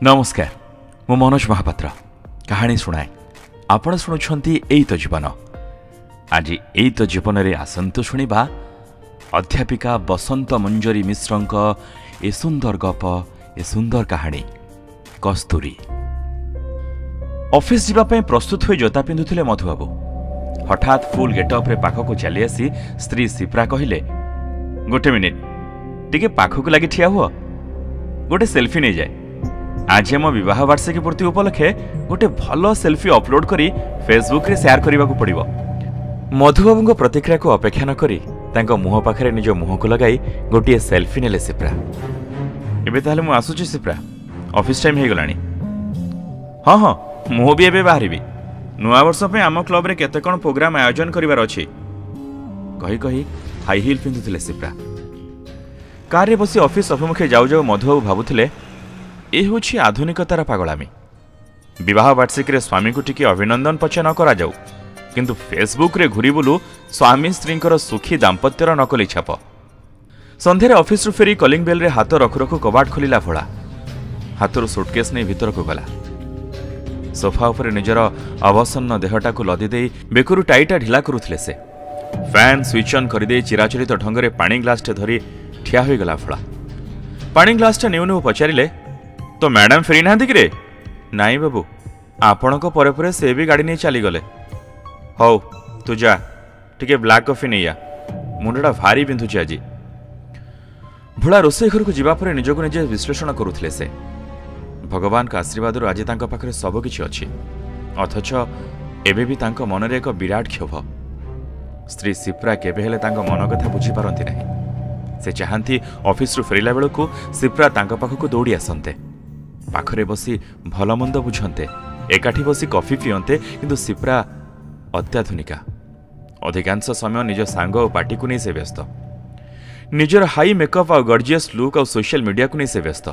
नमस्कार मु मनोज महापात्र कहानी शुणाए आपण शुणुछंती एई तो जीवन। आज एई तो जीवन रे आसंतु शुणिबा अध्यापिका बसंत मंजरी मिश्रंक ए सुंदर गप ए सुंदर कहानी कस्तूरी। ऑफिस जीवा पे प्रस्तुत हुई जोता पिंधुथिले मधुबाबू हठात फुल गेटअप रे पाखको चली आसी स्त्री सिप्रा कहिले, गोटे मिनिट टिके पाखको लागि ठिया हुआ, गोटे सेल्फी नहीं जाए। आज आम विवाह वार्षिकी पूर्ति उपलक्षे गोटे भल सेल्फी अपलोड करी फेसबुक रे शेयर करने को पड़िबो। मधुबाबू प्रतिक्रिया को अपेक्षा न करी तांको मुह पाखरे निज मुह को लगाई गोटे सेल्फी नेले सिप्रा। एबे ताहले मु आसुची सिप्रा, ऑफिस टाइम हे गलानी। हाँ हाँ मु भी एबे बाहरिबी, नुआ वर्ष पे आम क्लब रे केते कोन प्रोग्राम आयोजन करिवार अछि। कही कही हाई हिल पिंधुथिले सिप्रा। कार रे बसी ऑफिस अभिमुखे जाऊ जाऊ मधुबाबू भाबुथिले ए होछि आधुनिकतार पागलामी। विवाह वार्षिकी रे स्वामी को टिके अभिनंदन पछे न करा जाऊ, किंतु फेसबुक रे घुरी बुलू स्वामी स्त्रींकर सुखी दाम्पत्यर नकली छाप। संध्यारे ऑफिस रु फेरी कलिंग बेल रे हाथ रखु रखु कबाट खोलिला भोला हाथरू सुटकेस नहीं भीतर को गला। सोफा उपरे निजर अवसन्न देहटा को लदी दे बेकुरु टाइटा ढिला करुथिले से। फैन स्विच ऑन करदे चिराचरित ढंगरे पानी ग्लास टे धरी ठिया होई गला भोला। पानी ग्लास टे नेउनु पचारिले, तो मैडम फेरी ना रे? नाई बाबू, आपण को परे परे से भी गाड़ी नहीं चली गले। हौ तू जा टिके ब्लैक कॉफी नहीं आ, मुंडा भारी बिंधुची आज। भोला रोषेई घर को जीवा परे निजको निजे विश्लेषण करुथिले से। भगवान का आशीर्वाद आज तांको पाखरे सब किछि अछि, अथच एबे भी तांको मनरे एक विराट क्षोभ। स्त्री सिप्रा केबे हेले तांको मन कथा बुझी पारंती नाही। से चाहंती ऑफिस रु फेरिला बेलକୁ सिप्रा तांको पाखକୁ दौड़ी आसंते, पाखरे बसी भलमंद बुझंते, एकाठी बसी कॉफी पियंते। किंतु सिप्रा अत्याधुनिका, अधिकांश समय निज सांग और पार्टी को नहीं से व्यस्त। निजर हाई मेकअप और गॉर्जियस लुक और सोशल मीडिया को नहीं से व्यस्त।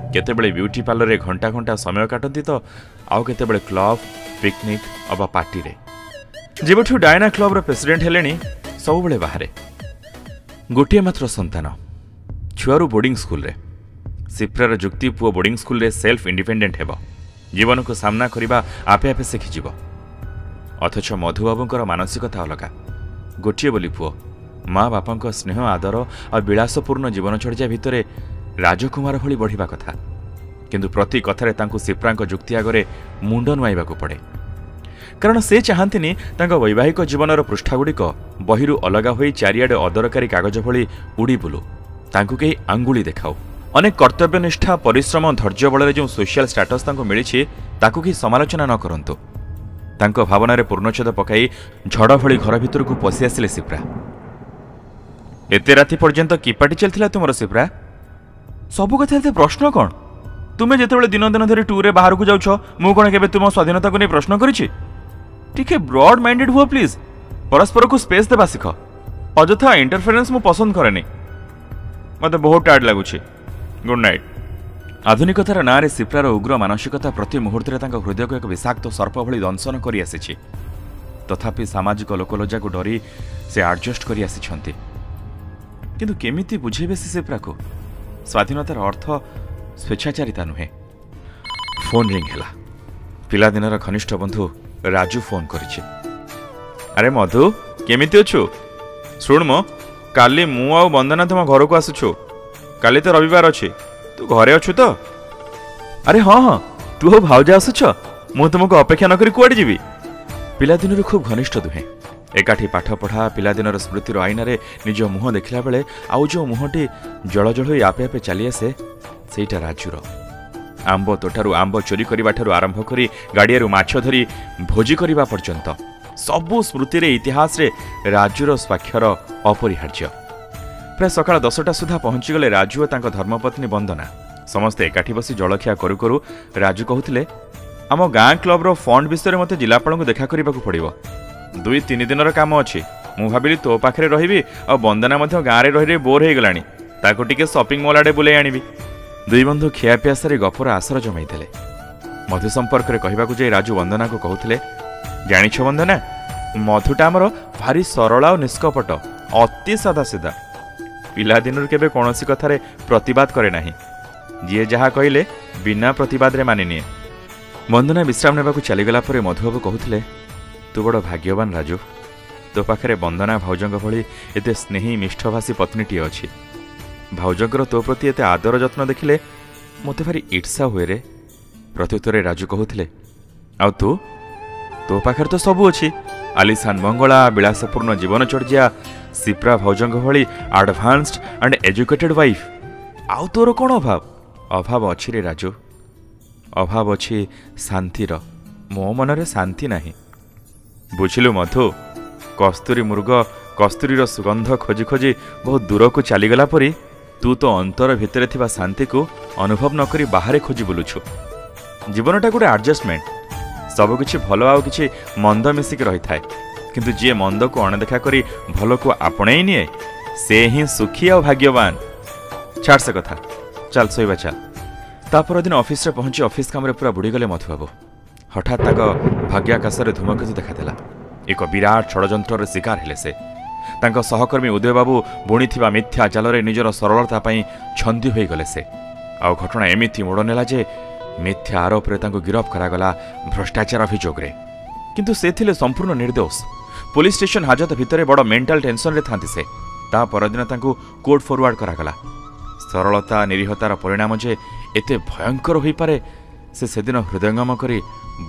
केतेबेले ब्यूटी पार्लर रे घंटा घंटा समय काटती तो आउ केतेबेले क्लब पिकनिक अबा पार्टी रे। जेबठु डायना क्लब रो प्रेसिडेंट हेलेनी सब बेले बाहरे। गोटे मात्र संतान, छुआरू बोर्डिंग स्कूल रे। सिप्रार जुक्ति पुओ बोर्डिंग स्कूल रे सेल्फ इंडिपेंडेंट हेबो, जीवन को सामना करिबा आपे आपे शिखिजिवो। अथच मधुबाबूंकर मानसिकता अलगा। गोटे बोली पुओ, माँ बापांक स्नेह आदर और विलासपूर्ण जीवनचर्या भितरे राजकुमार भली बढ़िबा कथा, किंतु प्रति कथारे तांकु सिप्रांक जुक्ति आगरे मुंड नुआइबाकू पड़े। कारण से चाहंतिनी तांको वैवाहिक जीवनर पृष्ठागुड़िक बहिरू अलगा होई चारिआडे अदरकारी कागज भली उड़ी बुलू, तांकु केही आंगुली देखाऊ। अनेक कर्तव्यनिष्ठा परिश्रम धैर्य बल जो सोशल स्टाटस तांको मिलिछि ताकु कि समालोचना न करंतु। तांको भावनारे पूर्णछेद पकाई झड़ भली घर भितर को पशि आसिले सिप्रा। एते राति पर्यंत कि पार्टी चलथिला तुमर सिप्रा? सबु कथा एते प्रश्न कोन? तुमे जेतेबेले दिन दिन धरि टूर रे बाहर को जाउछो, मु कोन केबे तुम स्वाधीनता को नै प्रश्न करिछि? टिके ब्रॉड माइंडेड हुआ प्लीज, परस्पर को स्पेस देबा सिख। अजथा इंटरफेरेंस मु पसंद करेनी, मते बहुत टायर्ड लागुछि। Good night. आधुनिकतार ना रे सिप्रार उग्र मानसिकता प्रति मुहूर्त हृदय को एक विषाक्त सर्प भली दंशन कर आसी। तथापि सामाजिक लोकलज्जा को डरी से एडजस्ट कर आसी। किंतु केमिति बुझेबे से सिप्रा को स्वाधीनतार अर्थ स्वेच्छाचारिता नुहे। फोन रिंग हैला। पिलादिनर घनिष्ठ बंधु राजू फोन करिछि। अरे मधु केमिति अछु? सुन मो, काली मु आ वंदना तुम घर को आसुछु। काली तो रविवार अच्छी, तू घरे अच्छु तो? अरे हाँ हाँ तू हो भाउजा आसुछ, मु तुमको अपेक्षा नकरी कुआडे जीवी। पिलादिनर खूब घनिष्ठ दुहे, एकाठी पाठ पढ़ा पिलादिनर स्मृतिर आईनारे निज मुह देखला बेले आउ जो मुहटी जल जल होई आपे आपे चली आसे सेटा राजूर। आंब तोठारू आंब चोरी करबा ठारू आरंभ करी गाड़ियारू माछ धरी भोजी करबा पर्यंत सबु स्मृति रे इतिहास रे राजूर स्वाक्षर अपरिहार्य। प्राय सकाळ 10टा सुधा पहुंची गले राजू और तांको धर्मपत्नी वंदना। समस्ते एकाठी बसी जलखिया करू करू राजू कहूथिले, आम गाँ क्लब रो फंड विषय मते जिलापाल को देखा करबाकू पड़िबो। 2-3 दिनर काम अछि। मु भाबिली तो पाखरे रहिबी और वंदना मध्य गाँ रे रहि बोर हे गलानी, ताको टिके शॉपिंग मॉल आडे बुले आनिबी। दुई बंधु खिया पिया सारी गपर आसर जमाई देले। मधु संपर्क रे कहबाकू जे राजू वंदना को कहूथिले, जानिछ वंदना, मधुटा हमर भारी सरला और निष्कपट, अति सादा सीधा। पिला दिनर केबे कोनोसी कथारे प्रतिवाद करे नाही। ଯିଏ ଯାହା କହିଲେ ବିନା ପ୍ରତିବାଦରେ ମାନିନିଏ। ବନ୍ଦନା ବିଶ୍ରାମ ନେବାକୁ ଚାଲିଗଲା ପରେ ମଧୁବାବୁ କହୁଥିଲେ, ତୁ ବଡ଼ ଭାଗ୍ୟବାନ ରାଜୁ, ତୋ ପାଖରେ ବନ୍ଦନା ଭାଉଜଙ୍କ ଭଳି ଏତେ ସ୍ନେହୀ ମିଷ୍ଠଭାଷୀ ପତ୍ନୀଟିଏ ଅଛି। ଭାଉଜଙ୍କର ତୋ ପ୍ରତି ଏତେ ଆଦର ଯତ୍ନ ଦେଖିଲେ ମୋତେ ଭାରି ଇର୍ଷା ହୁଏ ରେ। ପ୍ରତ୍ୟୁତ୍ତରରେ ରାଜୁ କହୁଥିଲେ, ଆଉ ତୋ ପାଖରେ ତ ସବୁ ଅଛି, ଆଲିସାନ ବଙ୍ଗଳା, ବିଳାସପୂର୍ଣ୍ଣ ଜୀବନଚର୍ଯ୍ୟା, ସିପ୍ରା ଭାଉଜଙ୍କ ଭଳି ଆଡଭାନ୍ସଡ୍ ଆଣ୍ଡ ଏଜୁକେଟେଡ୍ ୱାଇଫ୍। ଆଉ ତୋର କ'ଣ ଅଭାବ? ଅଭାବ ଅଛି ରେ ରାଜୁ, ଅଭାବ ଅଛି ଶାନ୍ତିର। ମୋ ମନରେ ଶାନ୍ତି ନାହିଁ। ବୁଝିଲୁ ମଧୁ, କସ୍ତୁରୀ ମୃଗ କସ୍ତୁରୀର ସୁଗନ୍ଧ ଖୋଜି ଖୋଜି ବହୁତ ଦୂରକୁ ଚାଲିଗଲା ପରି ତୁ ତ ଅନ୍ତର ଭିତରେ ଥିବା ଶାନ୍ତିକୁ ଅନୁଭବ ନ କରି ବାହାରେ ଖୋଜି ବୁଲୁଛୁ। ଜୀବନଟା ଗୋଟେ ଆଡଜଷ୍ଟମେଣ୍ଟ। ସବୁକିଛି ଭଲ ଆଉ କିଛି ମନ୍ଦ ମିଶିକି ରହିଥାଏ, କିନ୍ତୁ ଯିଏ ମନ୍ଦକୁ ଅଣଦେଖା କରି ଭଲକୁ ଆପଣେଇ ନିଏ ସେ ହିଁ ସୁଖୀ ଆଉ ଭାଗ୍ୟବାନ। ଛାଡ଼ ସେ କଥା, ଚାଲ ଶୋଇବା ଚାଲ। ତା ପରଦିନ ଅଫିସରେ ପହଞ୍ଚି ଅଫିସ କାମରେ ପୁରା ବୁଡ଼ିଗଲେ ମଧୁବାବୁ। ହଠାତ୍ ତାଙ୍କ ଭାଗ୍ୟାକାଶରେ ଧୂମକେତୁ ଦେଖାଦେଲା। ଏକ ବିରାଟ ଷଡ଼ଯନ୍ତ୍ରର ଶିକାର ହେଲେ ସେ। ତାଙ୍କ ସହକର୍ମୀ ଉଦୟବାବୁ ବୁଣିଥିବା ମିଥ୍ୟା ଜାଲରେ ନିଜର ସରଳତା ପାଇଁ ଛନ୍ଦି ହୋଇଗଲେ ସେ। ଆଉ ଘଟଣା ଏମିତି ମୋଡ଼ ନେଲା ଯେ ମିଥ୍ୟା ଆରୋପରେ ତାଙ୍କୁ ଗିରଫ କରାଗଲା ଭ୍ରଷ୍ଟାଚାର ଅଭିଯୋଗରେ। କିନ୍ତୁ ସେ ଥିଲେ ସମ୍ପୂର୍ଣ୍ଣ ନିର୍ଦ୍ଦୋଷ। ପୁଲିସ ଷ୍ଟେସନ ହାଜତ ଭିତରେ ବଡ଼ ମେଣ୍ଟାଲ ଟେନସନରେ ଥାନ୍ତି ସେ। ତା ପରଦିନ ତାଙ୍କୁ କୋର୍ଟ ଫରୱାର୍ଡ କରାଗଲା। ସରଳତା ନିରୀହତାର ପରିଣାମ ଯେ ଏତେ ଭୟଙ୍କର ହୋଇପାରେ ସେ ସେଦିନ ହୃଦୟଙ୍ଗମ କରି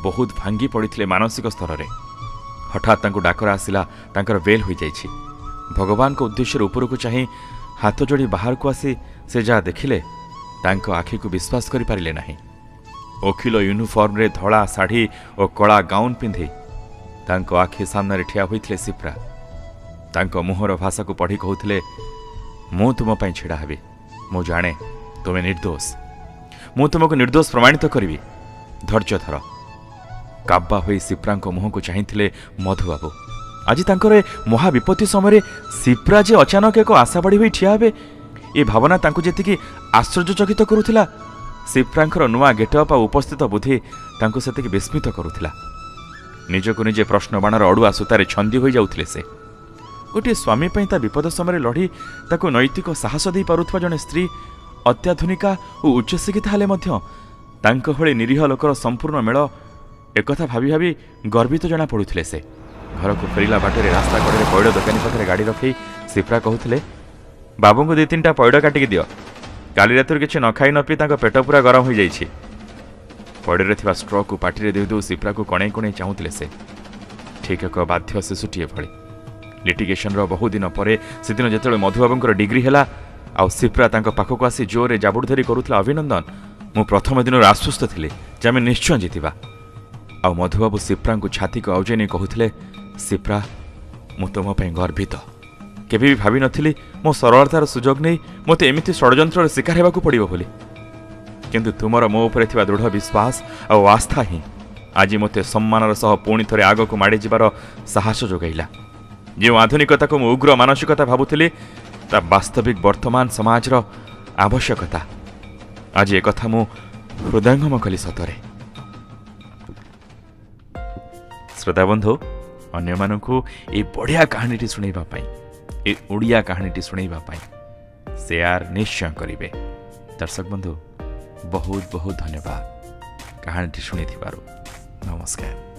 ବହୁତ ଭାଙ୍ଗି ପଡ଼ିଥିଲେ ମାନସିକ ସ୍ତରରେ। ହଠାତ୍ ତାଙ୍କୁ ଡାକରା ଆସିଲା, ତାଙ୍କର ବେଲ୍ ହୋଇଯାଇଛି। ଭଗବାନଙ୍କ ଉଦ୍ଦେଶ୍ୟରେ ଉପରକୁ ଚାହିଁ ହାତ ଯୋଡ଼ି ବାହାରକୁ ଆସି ସେ ଯାହା ଦେଖିଲେ ତାଙ୍କ ଆଖିକୁ ବିଶ୍ୱାସ କରିପାରିଲେ ନାହିଁ। ଓକିଲ ୟୁନିଫର୍ମରେ ଧଳା ଶାଢ଼ୀ ଓ କଳା ଗାଉନ୍ ପିନ୍ଧି ତାଙ୍କ ଆଖି ସାମ୍ନାରେ ଠିଆ ହୋଇଥିଲେ ସିପ୍ରା। ତାଙ୍କ ମୁହଁର ଭାଷାକୁ ପଢ଼ି କହୁଥିଲେ, ମୁଁ ତୁମ ପାଇଁ ଛିଡ଼ା ହେବି। ମୁଁ ଜାଣେ ତୁମେ ନିର୍ଦ୍ଦୋଷ। ମୁଁ ତୁମକୁ ନିର୍ଦ୍ଦୋଷ ପ୍ରମାଣିତ କରିବି। ଧୈର୍ଯ୍ୟ ଧର। କାବା ହୋଇ ସିପ୍ରାଙ୍କ ମୁହଁକୁ ଚାହିଁଥିଲେ ମଧୁବାବୁ। ଆଜି ତାଙ୍କର ଏ ମହାବିପତ୍ତି ସମୟରେ ସିପ୍ରା ଯେ ଅଚାନକ ଏକ ଆଶାବାଢ଼ୀ ହୋଇ ଠିଆ ହେବେ, ଏ ଭାବନା ତାଙ୍କୁ ଯେତିକି ଆଶ୍ଚର୍ଯ୍ୟଚକିତ କରୁଥିଲା, ସିପ୍ରାଙ୍କର ନୂଆ ଗେଟଅପ୍ ଆଉ ଉପସ୍ଥିତ ବୁଦ୍ଧି ତାଙ୍କୁ ସେତିକି ବିସ୍ମିତ କରୁଥିଲା। ନିଜକୁ ନିଜେ ପ୍ରଶ୍ନବାଣର ଅଡ଼ୁଆ ସୂତାରେ ଛନ୍ଦି ହୋଇଯାଉଥିଲେ ସେ। ଗୋଟିଏ ସ୍ୱାମୀ ପାଇଁ ତା ବିପଦ ସମୟରେ ଲଢ଼ି ତାକୁ ନୈତିକ ସାହସ ଦେଇପାରୁଥିବା ଜଣେ ସ୍ତ୍ରୀ ଅତ୍ୟାଧୁନିକା ଓ ଉଚ୍ଚଶିକ୍ଷିତା ହେଲେ ମଧ୍ୟ ତାଙ୍କ ଭଳି ନିରୀହ ଲୋକର ସମ୍ପୂର୍ଣ୍ଣ ମେଳ, ଏକଥା ଭାବି ଭାବି ଗର୍ବିତ ଜଣାପଡ଼ୁଥିଲେ ସେ। ଘରକୁ ଫେରିଲା ବାଟରେ ରାସ୍ତା କଡ଼ରେ ପଇଡ଼ ଦୋକାନୀ ପାଖରେ ଗାଡ଼ି ରଖି ସିପ୍ରା କହୁଥିଲେ, ବାବୁଙ୍କୁ 2-3ଟା ପଇଡ଼ କାଟିକି ଦିଅ। କାଲି ରାତିରୁ କିଛି ନ ଖାଇ ନ ପିଇ ତାଙ୍କ ପେଟ ପୁରା ଗରମ ହୋଇଯାଇଛି। ପଇଡ଼ରେ ଥିବା ଷ୍ଟ୍ରକୁ ପାଟିରେ ଦେଉ ଦେଉ ସିପ୍ରାକୁ କଣେଇ କଣେଇ ଚାହୁଁଥିଲେ ସେ, ଠିକ୍ ଏକ ବାଧ୍ୟ ଶିଶୁଟିଏ ଭଳି। ଲିଟିଗେସନର ବହୁଦିନ ପରେ ସେଦିନ ଯେତେବେଳେ ମଧୁବାବୁଙ୍କର ଡିଗ୍ରୀ ହେଲା ଆଉ ସିପ୍ରା ତାଙ୍କ ପାଖକୁ ଆସି ଜୋରରେ ଜାବୁଡ଼ି ଧରି କରୁଥିଲା ଅଭିନନ୍ଦନ, ମୁଁ ପ୍ରଥମ ଦିନରୁ ଆଶ୍ୱସ୍ତ ଥିଲି ଯେ ଆମେ ନିଶ୍ଚୟ ଜିତିବା। ଆଉ ମଧୁବାବୁ ସିପ୍ରାଙ୍କୁ ଛାତିକୁ ଆଉଜାଇ ନେଇ କହୁଥିଲେ, ସିପ୍ରା, ମୁଁ ତୁମ ପାଇଁ ଗର୍ବିତ। କେବେ ବି ଭାବିନଥିଲି ମୋ ସରଳତାର ସୁଯୋଗ ନେଇ ମୋତେ ଏମିତି ଷଡ଼ଯନ୍ତ୍ରର ଶିକାର ହେବାକୁ ପଡ଼ିବ ବୋଲି। କିନ୍ତୁ ତୁମର ମୋ ଉପରେ ଥିବା ଦୃଢ଼ ବିଶ୍ୱାସ ଆଉ ଆସ୍ଥା ହିଁ ଆଜି ମୋତେ ସମ୍ମାନର ସହ ପୁଣି ଥରେ ଆଗକୁ ମାଡ଼ି ଯିବାର ସାହସ ଯୋଗାଇଲା। ଯେଉଁ ଆଧୁନିକତାକୁ ମୁଁ ଉଗ୍ର ମାନସିକତା ଭାବୁଥିଲି, ତା ବାସ୍ତବିକ ବର୍ତ୍ତମାନ ସମାଜର ଆବଶ୍ୟକତା। ଆଜି ଏକଥା ମୁଁ ହୃଦୟଙ୍ଗମ କଲି ସତରେ। ଶ୍ରୋତାବନ୍ଧୁ, ଅନ୍ୟମାନଙ୍କୁ ଏ ବଢ଼ିଆ କାହାଣୀଟି ଶୁଣାଇବା ପାଇଁ, ଏ ଓଡ଼ିଆ କାହାଣୀଟି ଶୁଣାଇବା ପାଇଁ ସେୟାର ନିଶ୍ଚୟ କରିବେ। ଦର୍ଶକ ବନ୍ଧୁ, ବହୁତ ବହୁତ ଧନ୍ୟବାଦ କାହାଣୀଟି ଶୁଣିଥିବାରୁ। ନମସ୍କାର।